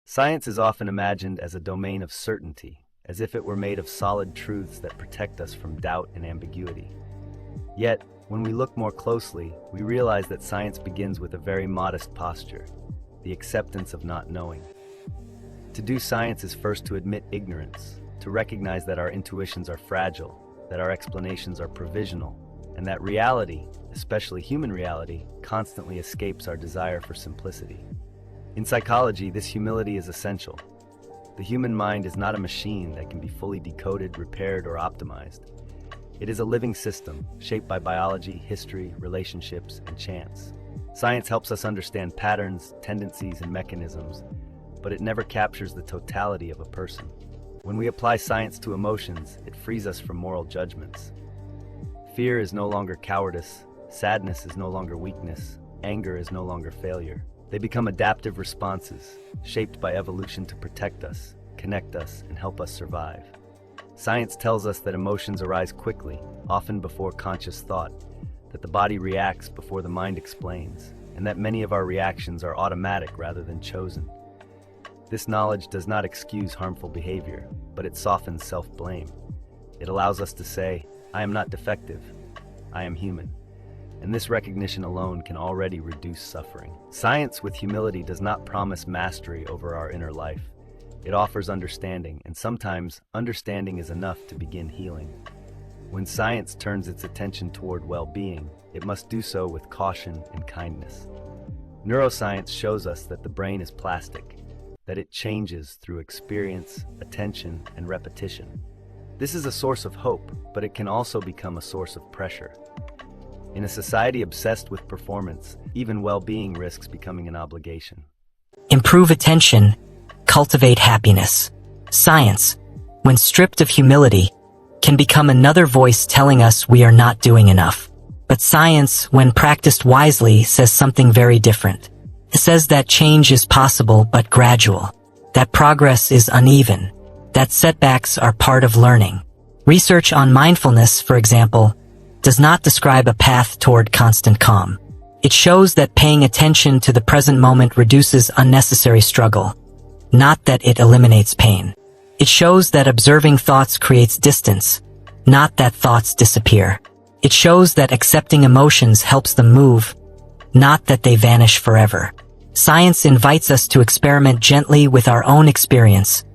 Science is often imagined as a domain of certainty, as if it were made of solid truths that protect us from doubt and ambiguity. Yet, when we look more closely, we realize that science begins with a very modest posture, the acceptance of not knowing. To do science is first to admit ignorance, to recognize that our intuitions are fragile, that our explanations are provisional, and that reality, especially human reality, constantly escapes our desire for simplicity. In psychology, this humility is essential. The human mind is not a machine that can be fully decoded, repaired, or optimized. It is a living system, shaped by biology, history, relationships, and chance. Science helps us understand patterns, tendencies, and mechanisms, but it never captures the totality of a person. When we apply science to emotions, it frees us from moral judgments. Fear is no longer cowardice, sadness is no longer weakness, anger is no longer failure. They become adaptive responses, shaped by evolution to protect us, connect us, and help us survive. Science tells us that emotions arise quickly, often before conscious thought, that the body reacts before the mind explains, and that many of our reactions are automatic rather than chosen. This knowledge does not excuse harmful behavior, but it softens self-blame. It allows us to say, "I am not defective, I am human." And this recognition alone can already reduce suffering. Science with humility does not promise mastery over our inner life. It offers understanding, and sometimes understanding is enough to begin healing. When science turns its attention toward well-being, it must do so with caution and kindness. Neuroscience shows us that the brain is plastic, that it changes through experience, attention, and repetition. This is a source of hope, but it can also become a source of pressure. In a society obsessed with performance, even well-being risks becoming an obligation. Improve attention, cultivate happiness. Science, when stripped of humility, can become another voice telling us we are not doing enough. But science, when practiced wisely, says something very different. It says that change is possible but gradual, that progress is uneven, that setbacks are part of learning. Research on mindfulness, for example, does not describe a path toward constant calm. It shows that paying attention to the present moment reduces unnecessary struggle, not that it eliminates pain. It shows that observing thoughts creates distance, not that thoughts disappear. It shows that accepting emotions helps them move, not that they vanish forever. Science invites us to experiment gently with our own experience,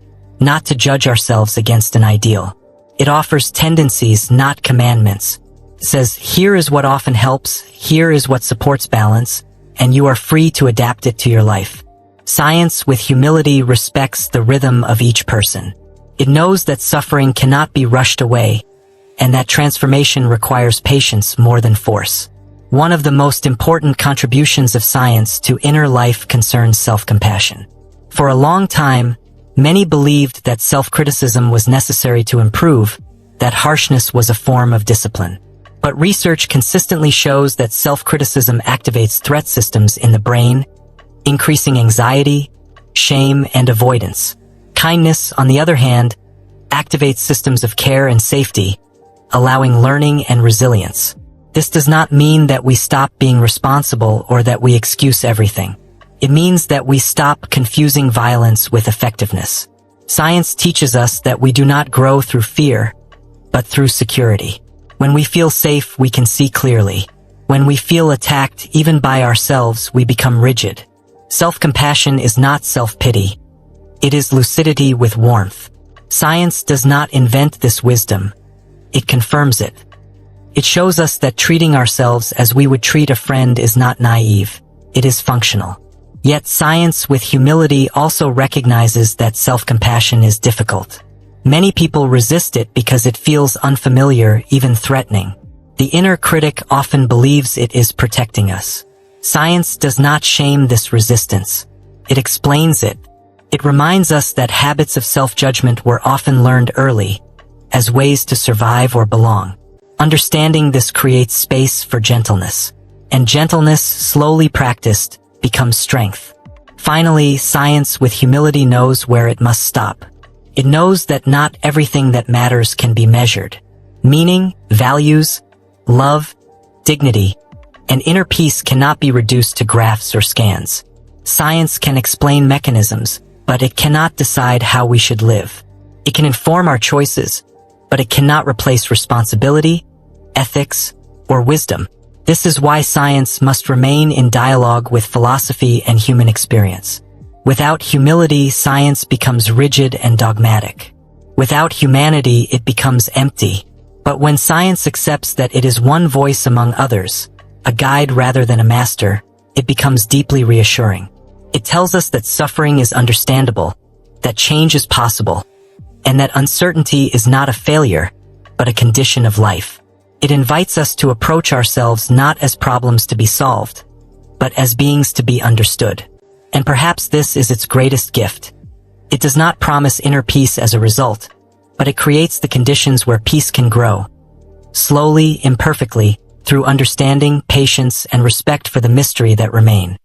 not to judge ourselves against an ideal. It offers tendencies, not commandments. It says, here is what often helps, here is what supports balance, and you are free to adapt it to your life. Science with humility respects the rhythm of each person. It knows that suffering cannot be rushed away, and that transformation requires patience more than force. One of the most important contributions of science to inner life concerns self-compassion. For a long time, many believed that self-criticism was necessary to improve, that harshness was a form of discipline. But research consistently shows that self-criticism activates threat systems in the brain, increasing anxiety, shame, and avoidance. Kindness, on the other hand, activates systems of care and safety, allowing learning and resilience. This does not mean that we stop being responsible or that we excuse everything. It means that we stop confusing violence with effectiveness. Science teaches us that we do not grow through fear, but through security. When we feel safe, we can see clearly. When we feel attacked, even by ourselves, we become rigid. Self-compassion is not self-pity. It is lucidity with warmth. Science does not invent this wisdom. It confirms it. It shows us that treating ourselves as we would treat a friend is not naive. It is functional. Yet science with humility also recognizes that self-compassion is difficult. Many people resist it because it feels unfamiliar, even threatening. The inner critic often believes it is protecting us. Science does not shame this resistance. It explains it. It reminds us that habits of self-judgment were often learned early, as ways to survive or belong. Understanding this creates space for gentleness. And gentleness, slowly practiced, becomes strength. Finally, science with humility knows where it must stop. It knows that not everything that matters can be measured. Meaning, values, love, dignity, and inner peace cannot be reduced to graphs or scans. Science can explain mechanisms, but it cannot decide how we should live. It can inform our choices, but it cannot replace responsibility, ethics, or wisdom. This is why science must remain in dialogue with philosophy and human experience. Without humility, science becomes rigid and dogmatic. Without humanity, it becomes empty. But when science accepts that it is one voice among others, a guide rather than a master, it becomes deeply reassuring. It tells us that suffering is understandable, that change is possible, and that uncertainty is not a failure, but a condition of life. It invites us to approach ourselves not as problems to be solved, but as beings to be understood. And perhaps this is its greatest gift. It does not promise inner peace as a result, but it creates the conditions where peace can grow. Slowly, imperfectly, through understanding, patience, and respect for the mystery that remain.